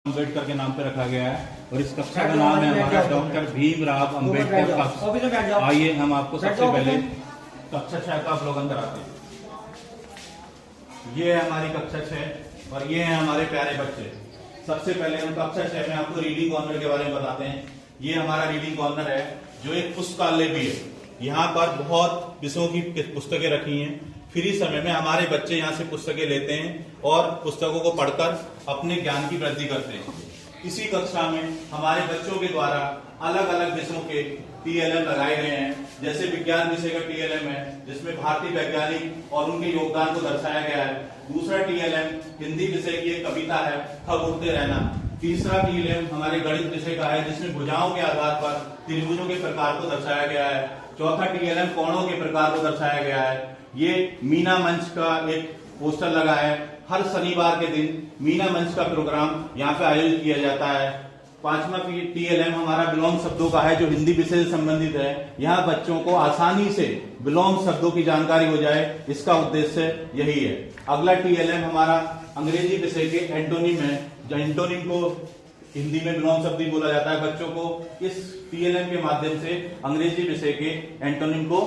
अम्बेडकर के नाम पे रखा गया है और इस कक्षा का नाम है हमारा डॉक्टर भीमराव अम्बेडकर कक्षा। आइए हम आपको सबसे पहले कक्षा 6 का अवलोकन कराते हैं। ये है हमारी कक्षा 6 और ये है हमारे प्यारे बच्चे। सबसे पहले हम कक्षा 6 में आपको रीडिंग कॉर्नर के बारे में बताते हैं। ये हमारा रीडिंग कॉर्नर है जो एक पुस्तकालय भी है। यहाँ पर बहुत विषयों की पुस्तकें रखी हैं। फ्री समय में हमारे बच्चे यहाँ से पुस्तकें लेते हैं और पुस्तकों को पढ़कर अपने ज्ञान की वृद्धि करते हैं। इसी कक्षा में हमारे बच्चों के द्वारा अलग अलग विषयों के TLM लगाए गए हैं। जैसे विज्ञान विषय का TLM है जिसमें भारतीय वैज्ञानिक और उनके योगदान को दर्शाया गया है। दूसरा TLM हिंदी विषय की एक कविता है खब उड़ते रहना। तीसरा TLM हमारे गणित विषय का है जिसमें भुजाओं के आधार पर त्रिभुजों के प्रकार को दर्शाया गया है। चौथा TLM कोणों के प्रकार को दर्शाया गया है। ये मीना मंच का एक पोस्टर लगा है। हर शनिवार के दिन मीना मंच का प्रोग्राम यहाँ पे आयोजित किया जाता है। पांचवा TLM हमारा विलोम शब्दों का है जो हिंदी विषय से संबंधित है। यहाँ बच्चों को आसानी से विलोम शब्दों की जानकारी हो जाए, इसका उद्देश्य यही है। अगला TLM हमारा अंग्रेजी विषय के एंटोनिम है। जो एंटोनिम को हिंदी में विलोम शब्द ही बोला जाता है। बच्चों को इस TLM के माध्यम से अंग्रेजी विषय के एंटोनिम को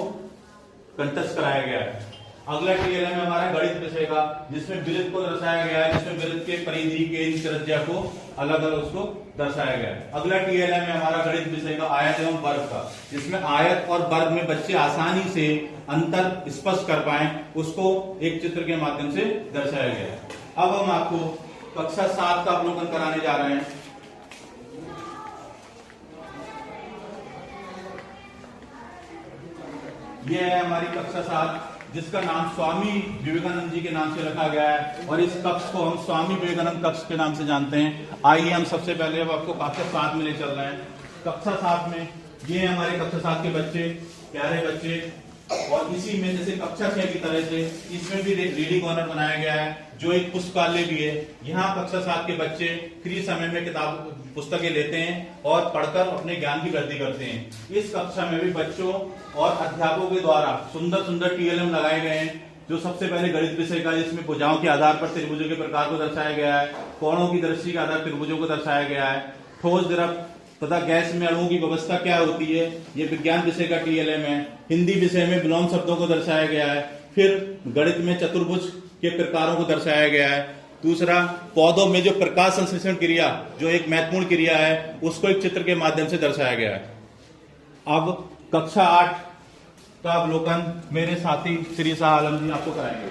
कंठस्थ कराया गया है। अगला TLM है हमारा गणित विषय का जिसमें वृत्त को दर्शाया गया है, जिसमें वृत्त के परिधि केंद्र त्रिज्या को अलग अलग उसको दर्शाया गया है। अगला TLM है हमारा गणित विषय का आयत एवं वर्ग का, जिसमें आयत और वर्ग में बच्चे आसानी से अंतर स्पष्ट कर पाए, उसको एक चित्र के माध्यम से दर्शाया गया है। अब हम आपको कक्षा 7 का अवलोकन कराने जा रहे हैं। यह है हमारी कक्षा 7 जिसका नाम स्वामी विवेकानंद जी के नाम से रखा गया है और इस कक्ष को हम स्वामी विवेकानंद कक्ष के नाम से जानते हैं। आइए हम सबसे पहले अब आपको कक्षा 7 में ले चल रहे हैं। कक्षा 7 में ये है हमारे कक्षा 7 के बच्चे, प्यारे बच्चे। और इसी में जैसे कक्षा 6 की तरह से इसमें भी रीडिंग कॉर्नर बनाया गया है जो एक पुस्तकालय भी है। यहाँ कक्षा 7 के बच्चे फ्री समय में किताब पुस्तकें लेते हैं और पढ़कर अपने ज्ञान की वृद्धि करते हैं। इस कक्षा में भी बच्चों और अध्यापकों के द्वारा सुंदर सुंदर TLM लगाए गए हैं। जो सबसे पहले गणित विषय का जिसमें भुजाओं के आधार पर त्रिभुजों के प्रकार को दर्शाया गया है, कोणों की दृष्टि के आधार पर त्रिभुजों को दर्शाया गया है, ठोस द्रव तथा गैस में अणुओं की व्यवस्था क्या होती है, ये विज्ञान विषय का TLM है। हिंदी विषय में विलोम शब्दों को दर्शाया गया है। फिर गणित में चतुर्भुज के प्रकारों को दर्शाया गया है। दूसरा, पौधों में जो प्रकाश संश्लेषण क्रिया जो एक महत्वपूर्ण क्रिया है उसको एक चित्र के माध्यम से दर्शाया गया है। अब कक्षा 8 का अवलोकन मेरे साथी श्री शाह आलम जी आपको कराएंगे।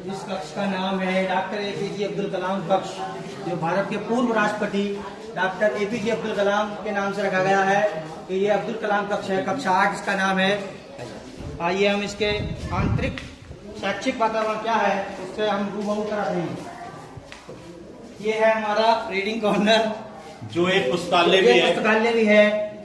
इस कक्ष का नाम है डॉक्टर APJ अब्दुल कलाम कक्ष, जो भारत के पूर्व राष्ट्रपति डॉक्टर APJ अब्दुल कलाम के नाम से रखा गया है। तो ये अब्दुल कलाम कक्ष है। कक्षा 8 इसका नाम है। आइए हम इसके आंतरिक शैक्षिक वातावरण क्या है उससे हम रूबरू कराते हैं। ये है हमारा रीडिंग कॉर्नर जो एक पुस्तकालय भी है।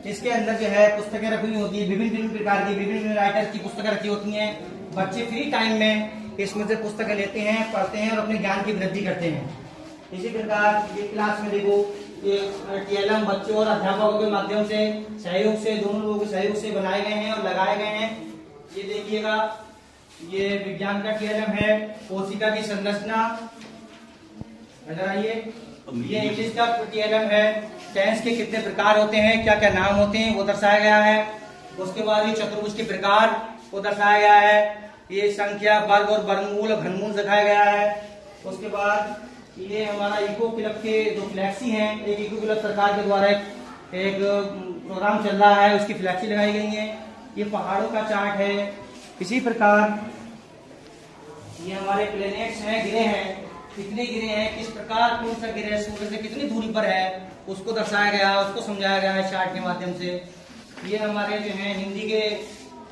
इसके अंदर जो है पुस्तकें रखी होती है, विभिन्न प्रकार की विभिन्न राइटर्स की पुस्तकें रखी होती हैं। बच्चे फ्री टाइम में इसमें से पुस्तकें लेते हैं, पढ़ते हैं और अपने ज्ञान की वृद्धि करते हैं। इसी प्रकार ये क्लास में देखो ये TLM बच्चों और अध्यापकों के माध्यम से सहयोग से, दोनों लोगों के सहयोग से बनाए गए हैं और लगाए गए हैं। ये देखिएगा, ये विज्ञान का TLM है, कोशिका की संरचना। ये इंग्लिश का TLM है, टेंस के कितने प्रकार होते हैं, क्या क्या नाम होते हैं वो दर्शाया गया है। उसके बाद ये चतुर्भुज के प्रकार को दर्शाया गया है। ये संख्या, वर्ग और वर्गमूल और घनमूल दिखाया गया है। उसके बाद ये हमारा इको क्लब के जो फ्लैक्सी हैं, एक इको क्लब सरकार के द्वारा एक प्रोग्राम चल रहा है, उसकी फ्लैक्सी लगाई गई है। ये पहाड़ों का चार्ट है। इसी प्रकार ये हमारे प्लेनेट्स हैं, गिरे हैं, कितने गिरे हैं, किस प्रकार कौन सा गिरे, सूर्य से कितनी दूरी पर है उसको दर्शाया गया, उसको समझाया गया है चार्ट के माध्यम से। ये हमारे जो है हिंदी के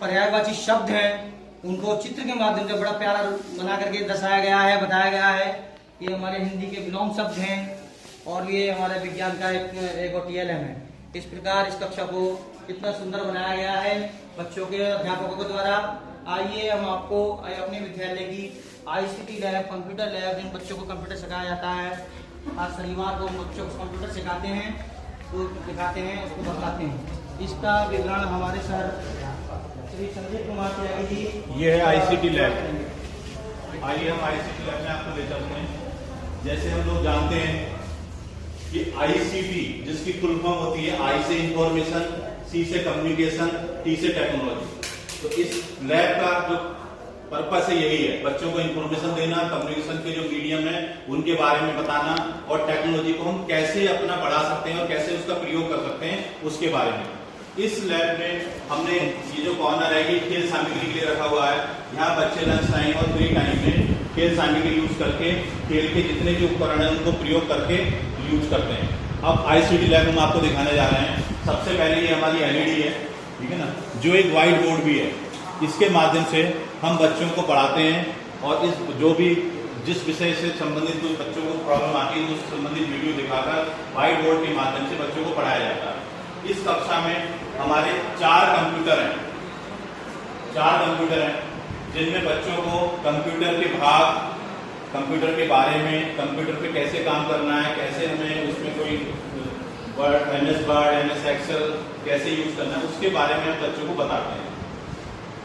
पर्यायवाची शब्द हैं, उनको चित्र के माध्यम से बड़ा प्यारा बना करके दर्शाया गया है, बताया गया है। ये हमारे हिंदी के विलोम शब्द हैं और ये हमारे विज्ञान का एक TLM है। इस प्रकार इस कक्षा को कितना सुंदर बनाया गया है बच्चों के अध्यापकों के द्वारा। आइए हम आपको अपने विद्यालय की ICT लैब, कंप्यूटर लैब, जिन बच्चों को कंप्यूटर सिखाया जाता है, हर शनिवार को बच्चों को कंप्यूटर सिखाते हैं, तो दिखाते हैं, उसको बताते हैं। इसका विवरण हमारे सर श्री संजय कुमार त्यागी जी। ये है आईसीटी लैब। आइए हम आईसीटी लैब में आपको ले चलते हैं। जैसे हम लोग जानते हैं कि आईसीटी जिसकी फुल फॉर्म होती है आई से इंफॉर्मेशन, सी से कम्युनिकेशन, टी से टेक्नोलॉजी। तो इस लैब का जो पर्पस है यही है, बच्चों को इंफॉर्मेशन देना, कम्युनिकेशन के जो मीडियम है उनके बारे में बताना और टेक्नोलॉजी को हम कैसे अपना बढ़ा सकते हैं और कैसे उसका प्रयोग कर सकते हैं उसके बारे में। इस लैब में हमने ये जो कॉर्नर है ये खेल सामग्री के लिए रखा हुआ है। यहाँ बच्चे लंच टाइम और फ्री टाइम में खेल सामग्री यूज करके खेल के जितने भी उपकरण है उनको प्रयोग करके यूज करते हैं। अब आईसीटी लैब हम आपको दिखाने जा रहे हैं। सबसे पहले ये हमारी एलईडी है, ठीक है ना, जो एक व्हाइट बोर्ड भी है। इसके माध्यम से हम बच्चों को पढ़ाते हैं और इस जो भी जिस विषय से संबंधित कुछ बच्चों को प्रॉब्लम आती है उससे संबंधित वीडियो दिखाकर व्हाइट बोर्ड के माध्यम से बच्चों को पढ़ाया जाता है। इस कक्षा में हमारे 4 कंप्यूटर हैं, 4 कंप्यूटर हैं जिनमें बच्चों को कंप्यूटर के भाग, कंप्यूटर के बारे में, कंप्यूटर पे कैसे काम करना है, कैसे हमें उसमें कोई word, MS word, MS Excel कैसे यूज करना है उसके बारे में हम बच्चों को बताते हैं।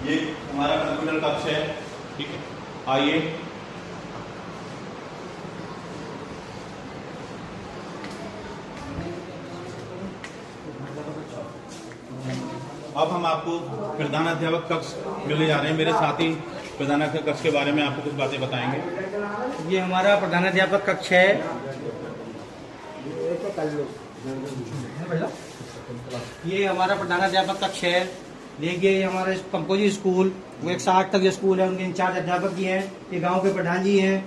ये हमारा कंप्यूटर कक्ष है, ठीक है। आइए अब हम आपको प्रधानाध्यापक कक्ष मिलने जा रहे हैं। मेरे साथी प्रधानाध्यापक कक्ष के बारे में आपको कुछ बातें बताएंगे। ये हमारा प्रधानाध्यापक कक्ष है। ये हमारा प्रधानाध्यापक कक्ष है। देखिए ये हमारा कंपोजिट स्कूल, वो 160 तक जो स्कूल है उनके इंचार्ज अध्यापक जी हैं। ये गांव के प्रधान जी हैं।